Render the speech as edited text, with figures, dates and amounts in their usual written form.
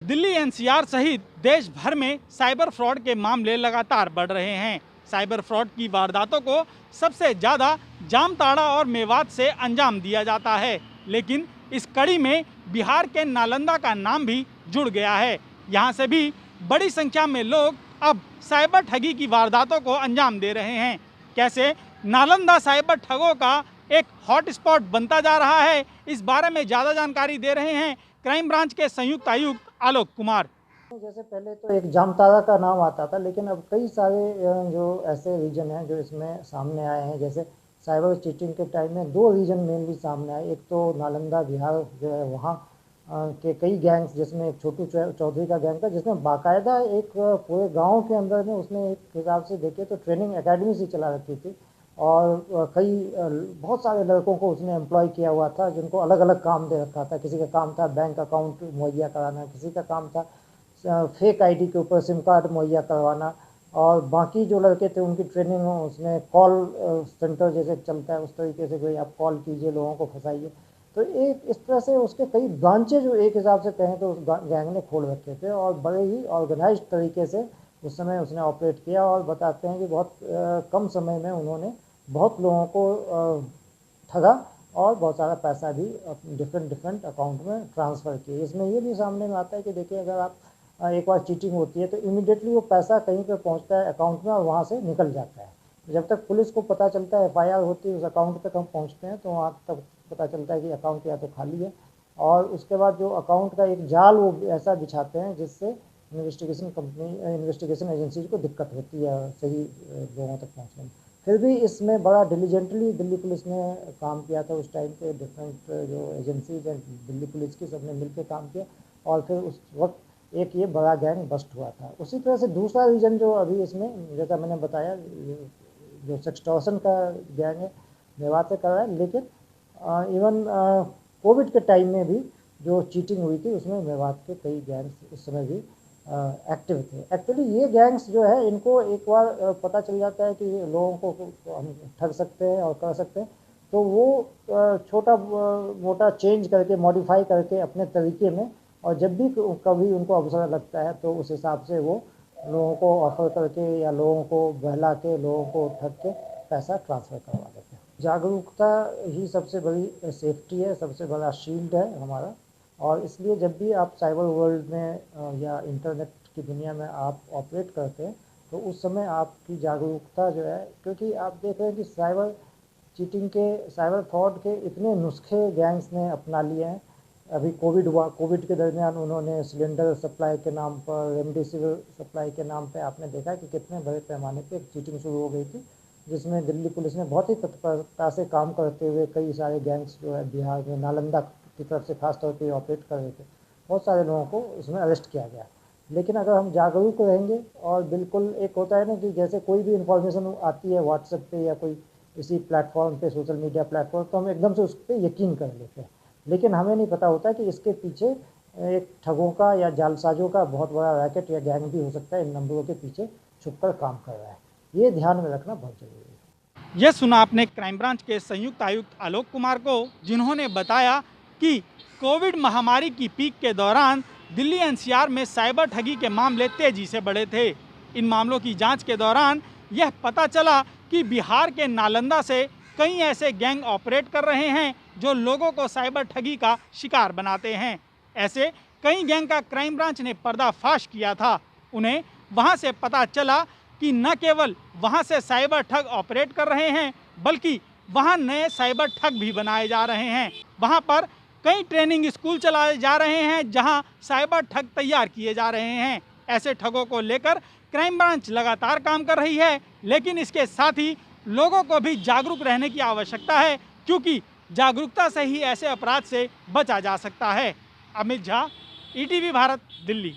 Delhi NCR सहित देश भर में साइबर फ्रॉड के मामले लगातार बढ़ रहे हैं। साइबर फ्रॉड की वारदातों को सबसे ज़्यादा जामताड़ा और मेवात से अंजाम दिया जाता है, लेकिन इस कड़ी में बिहार के नालंदा का नाम भी जुड़ गया है। यहाँ से भी बड़ी संख्या में लोग अब साइबर ठगी की वारदातों को अंजाम दे रहे हैं। कैसे नालंदा साइबर ठगों का एक हॉट स्पॉट बनता जा रहा है, इस बारे में ज़्यादा जानकारी दे रहे हैं क्राइम ब्रांच के संयुक्त आयुक्त आलोक कुमार। जैसे पहले तो एक जामताड़ा का नाम आता था, लेकिन अब कई सारे जो ऐसे रीजन हैं जो इसमें सामने आए हैं। जैसे साइबर चीटिंग के टाइम में दो रीजन मेनली सामने आए। एक तो नालंदा बिहार जो है, वहाँ के कई गैंग्स, जिसमें एक छोटू चौधरी का गैंग था, जिसमें बाकायदा एक पूरे गांव के अंदर में उसने एक हिसाब से देखे तो ट्रेनिंग एकेडमी सी चला रखी थी और कई बहुत सारे लड़कों को उसने एम्प्लॉय किया हुआ था, जिनको अलग अलग काम दे रखा था। किसी का काम था बैंक अकाउंट मुहैया कराना, किसी का काम था फेक आईडी के ऊपर सिम कार्ड मुहैया करवाना, और बाकी जो लड़के थे उनकी ट्रेनिंग उसने कॉल सेंटर जैसे चलता है उस तरीके से कोई आप कॉल कीजिए, लोगों को फंसाइए। तो एक इस तरह से उसके कई ब्रांचेज जो एक हिसाब से कहें तो उस गैंग ने खोल रखे थे और बड़े ही ऑर्गेनाइज्ड तरीके से उस समय उसने ऑपरेट किया। और बताते हैं कि बहुत कम समय में उन्होंने बहुत लोगों को ठगा और बहुत सारा पैसा भी डिफरेंट अकाउंट में ट्रांसफ़र किए। इसमें ये भी सामने में आता है कि देखिए, अगर आप एक बार चीटिंग होती है तो इमीडिएटली वो पैसा कहीं पे पहुंचता है अकाउंट में और वहाँ से निकल जाता है। जब तक पुलिस को पता चलता है, एफआईआर होती है, उस अकाउंट तक हम पहुंचते हैं तो वहाँ तक पता चलता है कि अकाउंट या तो खाली है, और उसके बाद जो अकाउंट का एक जाल वो ऐसा बिछाते हैं जिससे इन्वेस्टिगेशन एजेंसी को दिक्कत होती है सही लोगों तक पहुँचने में। फिर भी इसमें बड़ा डिलीजेंटली दिल्ली पुलिस ने काम किया था उस टाइम पे। डिफरेंट जो एजेंसीज हैं दिल्ली पुलिस की, सबने मिलकर काम किया और फिर उस वक्त एक ये बड़ा गैंग बस्ट हुआ था। उसी तरह से दूसरा रीजन जो अभी इसमें, जैसा मैंने बताया, जो सेक्सटॉर्शन का गैंग है मेवात से कर रहा है, लेकिन इवन कोविड के टाइम में भी जो चीटिंग हुई थी उसमें मेवात के कई गैंग्स उस समय भी एक्टिव थे। एक्चुअली ये गैंग्स जो है, इनको एक बार पता चल जाता है कि लोगों को हम ठग सकते हैं और कर सकते हैं, तो वो छोटा मोटा चेंज करके, मॉडिफाई करके अपने तरीके में, और जब भी कभी उनको अवसर लगता है तो उस हिसाब से वो लोगों को ऑफर करके या लोगों को बहला के, लोगों को ठग के पैसा ट्रांसफ़र करवा देते हैं। जागरूकता ही सबसे बड़ी सेफ्टी है, सबसे बड़ा शील्ड है हमारा। और इसलिए जब भी आप साइबर वर्ल्ड में या इंटरनेट की दुनिया में आप ऑपरेट करते हैं तो उस समय आपकी जागरूकता जो है, क्योंकि आप देख रहे हैं कि साइबर चीटिंग के, साइबर फ्रॉड के इतने नुस्खे गैंग्स ने अपना लिए हैं। अभी कोविड हुआ, कोविड के दरमियान उन्होंने सिलेंडर सप्लाई के नाम पर, रेमडेसिविर सप्लाई के नाम पर आपने देखा कि कितने बड़े पैमाने पर चीटिंग शुरू हो गई थी, जिसमें दिल्ली पुलिस ने बहुत ही तत्परता से काम करते हुए कई सारे गैंग्स जो है बिहार में नालंदा की तरफ से खास तौर पे ऑपरेट कर रहे थे, बहुत सारे लोगों को उसमें अरेस्ट किया गया। लेकिन अगर हम जागरूक रहेंगे और बिल्कुल, एक होता है ना कि जैसे कोई भी इन्फॉर्मेशन आती है व्हाट्सएप पे या कोई इसी प्लेटफॉर्म पे, सोशल मीडिया प्लेटफॉर्म, तो हम एकदम से उस पर यकीन कर लेते हैं, लेकिन हमें नहीं पता होता कि इसके पीछे एक ठगों का या जालसाजों का बहुत बड़ा रैकेट या गैंग भी हो सकता है, इन नंबरों के पीछे छुपकर काम कर रहा है। ये ध्यान में रखना बहुत जरूरी है। यह सुना आपने क्राइम ब्रांच के संयुक्त आयुक्त आलोक कुमार को, जिन्होंने बताया कि कोविड महामारी की पीक के दौरान दिल्ली एनसीआर में साइबर ठगी के मामले तेजी से बढ़े थे। इन मामलों की जांच के दौरान यह पता चला कि बिहार के नालंदा से कई ऐसे गैंग ऑपरेट कर रहे हैं जो लोगों को साइबर ठगी का शिकार बनाते हैं। ऐसे कई गैंग का क्राइम ब्रांच ने पर्दाफाश किया था। उन्हें वहां से पता चला कि न केवल वहां से साइबर ठग ऑपरेट कर रहे हैं, बल्कि वहां नए साइबर ठग भी बनाए जा रहे हैं। वहां पर कई ट्रेनिंग स्कूल चलाए जा रहे हैं जहां साइबर ठग तैयार किए जा रहे हैं। ऐसे ठगों को लेकर क्राइम ब्रांच लगातार काम कर रही है, लेकिन इसके साथ ही लोगों को भी जागरूक रहने की आवश्यकता है, क्योंकि जागरूकता से ही ऐसे अपराध से बचा जा सकता है। अमित झा, ईटीवी भारत, दिल्ली।